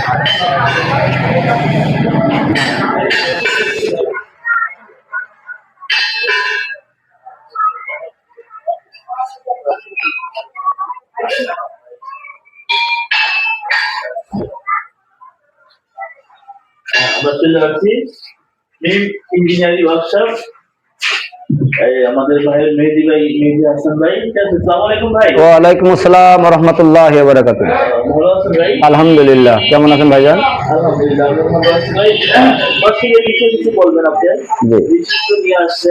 আমরা চলে যাচ্ছি ইঞ্জিনিয়ারিং ওয়ার্কশপ আমাদের ভাই মেহেদী হাসান ভাই। আসসালামু আলাইকুম ভাই। ওয়া আলাইকুম আসসালাম ওয়া রাহমাতুল্লাহি ওয়া বারাকাতুহু। ভালো আছেন ভাই? আলহামদুলিল্লাহ। কেমন আছেন ভাইজান? আলহামদুলিল্লাহ ভালো আছি ভাই। বাকির বিষয়ে কিছু বলবেন আপনি? জি, বিশেষ নিয়ে আসছে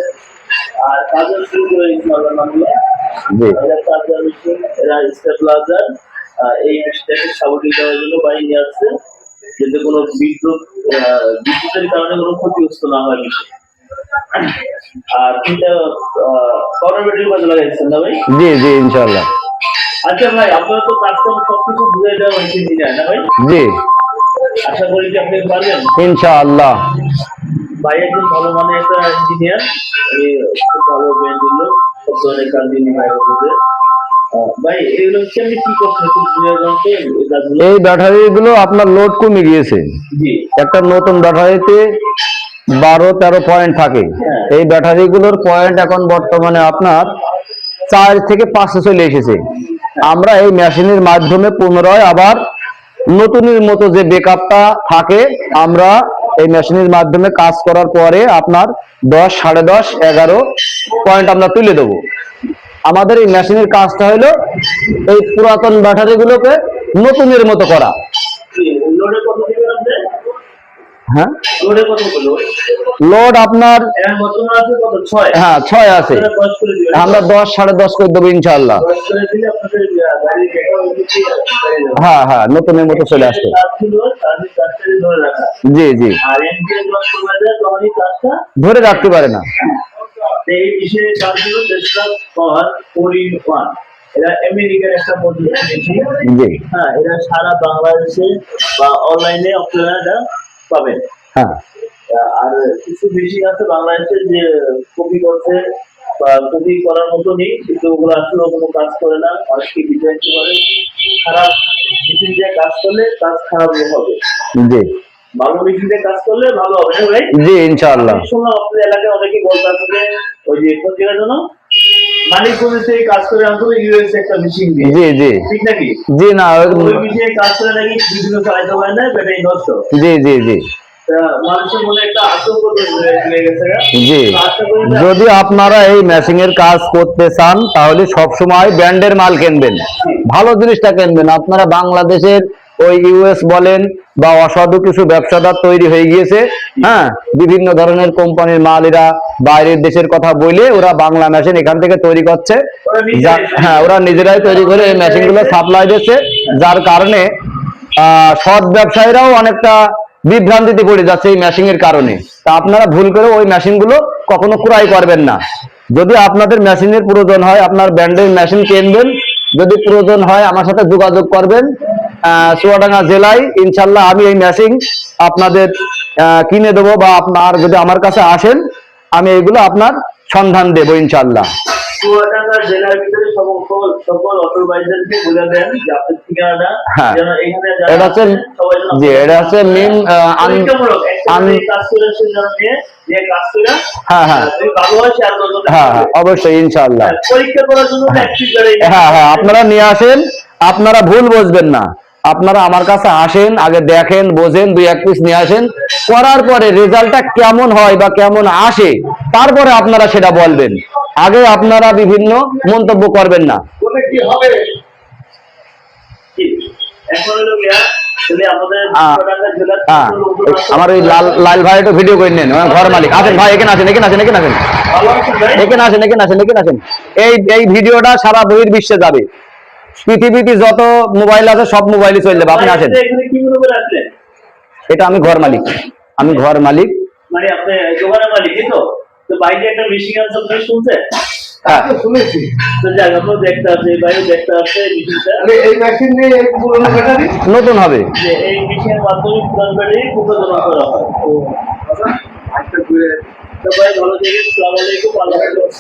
আর কাজের শুরু করে ইনশাআল্লাহ নামলে জি এটা কাজের বিষয় এরা স্টেবিলাইজার এই বিষয়টাকে সাবলীল করার জন্য ভাই নিয়ে আসছে, যাতে কোনো বিদ্যুতের কারণে কোনো ক্ষতিগ্রস্ত না হয় বিষয়। আর এটা পাওয়ার ব্যাটারি কাজে লাগাইছেন না ভাই? জি জি ইনশাআল্লাহ। আচ্ছা ভাই, আপনারা তো কাজকাম সবকিছু বুঝাই দেওয়া হয়েছে ইঞ্জিনিয়ার না ভাই? জি, আশা করি যে আপনি পারবেন ইনশাআল্লাহ। ভাই একজন ভালো মানের একটা ইঞ্জিনিয়ার, খুব ভালো ব্র্যান্ডের লোক, সব ধরনের কাজ তিনি ভাই করতে। ভাই এগুলো হচ্ছে আপনি কি করছেন একটু বুঝিয়ে বলতে? এই ব্যাটারিগুলো আপনার লোড কমে গিয়েছে। জি, একটা নতুন ব্যাটারিতে 12-13 পয়েন্ট থাকে। এই ব্যাটারিগুলোর পয়েন্ট এখন বর্তমানে আপনার 4 থেকে 5 চলে এসেছে। আমরা এই মেশিনের মাধ্যমে পুনরায় আবার নতুনের মতো যে ব্যাকআপটা থাকে, আমরা এই মেশিনের মাধ্যমে কাজ করার পরে আপনার 10, 10.5, 11 পয়েন্ট আমরা তুলে দেবো। আমাদের এই মেশিনের কাজটা হলো এই পুরাতন ব্যাটারিগুলোকে নতুনের মতো করা। হ্যাঁ, লোড আপনার হ্যাঁ 6 আছে, আমরা 10, 10.5 করে দেবো ইনশাআল্লাহ। হ্যাঁ হ্যাঁ, নতুনের মতো চলে আসবে। জি জি, ধরে রাখতে পারে না। এই বিষয়ে কাজগুলো চেষ্টা কর পরিমাণ এরা আমেরিকার একটা পদ্ধতি, জি হ্যাঁ, এরা সারা বাংলাদেশে বা অনলাইনে আপনারা পাবেন। হ্যাঁ, আর কিছু বেশি আছে বাংলাদেশে যে কপি করছে বা কপি করার মতো নেই, কিন্তু ওগুলো আসলে কোনো কাজ করে না, অনেককে ডিজাইন করে খারাপ মেশিন দিয়ে কাজ করলে কাজ খারাপ হবে। জি, ভালো মেশিন দিয়ে কাজ করলে ভালো হবে না ভাই? জি ইনশাআল্লাহ। শুনলাম আপনাদের এলাকায় অনেকে বলতে আসলে ওই যে কোন জায়গার জন্য মানিকগঞ্জ থেকে কাজ করে আসলে ইউএস একটা মেশিন দিয়ে। জি জি, ঠিক নাকি? জি না, ওই মেশিনে কাজ করে নাকি বিভিন্ন চাহিদা হয় না, ব্যাটারি নষ্ট। জি জি জি, মানুষের মনে একটা আতঙ্ক তৈরি গেছে। জি, যদি আপনারা এই মেশিং এর কাজ করতে চান তাহলে সবসময় ব্র্যান্ডের মাল কিনবেন, ভালো জিনিসটা কিনবেন। আপনারা বাংলাদেশের ওই ইউএস বলেন বা অসাধু কিছু ব্যবসাদার তৈরি হয়ে গিয়েছে, হ্যাঁ, বিভিন্ন ধরনের কোম্পানির মাল এরা বাইরের দেশের কথা বলে ওরা বাংলা মেশিন এখান থেকে তৈরি করছে। হ্যাঁ, ওরা নিজেরাই তৈরি করে এই মেশিন গুলো সাপ্লাই দিচ্ছে, যার কারণে সৎ ব্যবসায়ীরাও অনেকটা বিভ্রান্তিতে পড়ে যাচ্ছে এই মেশিং এর কারণে। তা আপনারা ভুল করে ওই মেশিন গুলো কখনো ক্রয় করবেন না। যদি আপনাদের মেশিনের প্রয়োজন হয়, আপনার ব্র্যান্ডের মেশিন কিনবেন, যদি প্রয়োজন হয় আমার সাথে যোগাযোগ করবেন। চুয়াডাঙ্গা জেলায় ইনশাল্লাহ আমি এই মেশিন আপনাদের কিনে দেবো, বা আপনার যদি আমার কাছে আসেন আমি এগুলো আপনার সন্ধান দেবো ইনশাল্লাহ। চুয়াডাঙ্গা জেলার ভিতরে সকল অটোবাইজারকে বলে দেন যে আপনার ঠিকানাটা যেন এখানে এটা হচ্ছে জি, এটা হচ্ছে মেইন কাজ করে যে কাজ করে। হ্যাঁ হ্যাঁ, ভালো হয় শেয়ার করবেন। হ্যাঁ হ্যাঁ, অবশ্যই ইনশাআল্লাহ। পরীক্ষা করার জন্য হ্যাঁ হ্যাঁ, আপনারা নিয়ে আসেন, আপনারা ভুল বুঝবেন না। আপনারা আমার কাছে আসেন, আগে দেখেন, বোঝেন, 2-1 পিস নিয়ে আসেন, করার পরে রেজাল্টটা কেমন হয় বা কেমন আসে তারপরে আপনারা সেটা বলবেন। আগে আপনারা বিভিন্ন মন্তব্য করবেন না। আমার ওই লাল ভাই একটু ভিডিও করে নেন, ঘর মালিক আসেন ভাই, এখানে আসেন, এখানে আসেন, এখানে আসেন, এখানে আসেন, এখানে আসেন, এখানে আসেন। এই ভিডিওটা সারা বহির্বিশ্বে যাবে, পৃথিবীতে যত মোবাইল আছে সব মোবাইলে চলে যাবে। আপনি আসেন। এটা আমি ঘর মালিক, আমি ঘর মালিক। মানে আপনি দোকানের মালিক তো? তো বাইরে একটা মেশিন আছে, আপনি শুনছেন? হ্যাঁ শুনেছি। তো জায়গা তো দেখতে আছে, বাইরে দেখতে আছে মেশিনটা। এই মেশিন নিয়ে এই পুরনো ব্যাটারি নতুন হবে, যে এই মেশিনের মাধ্যমে পুরনো ব্যাটারি পরিবর্তন করা হয়। ও আচ্ছা, তো ভাই ভালো থাকেন। আসসালামু আলাইকুম। আল্লাহ হাফেজ।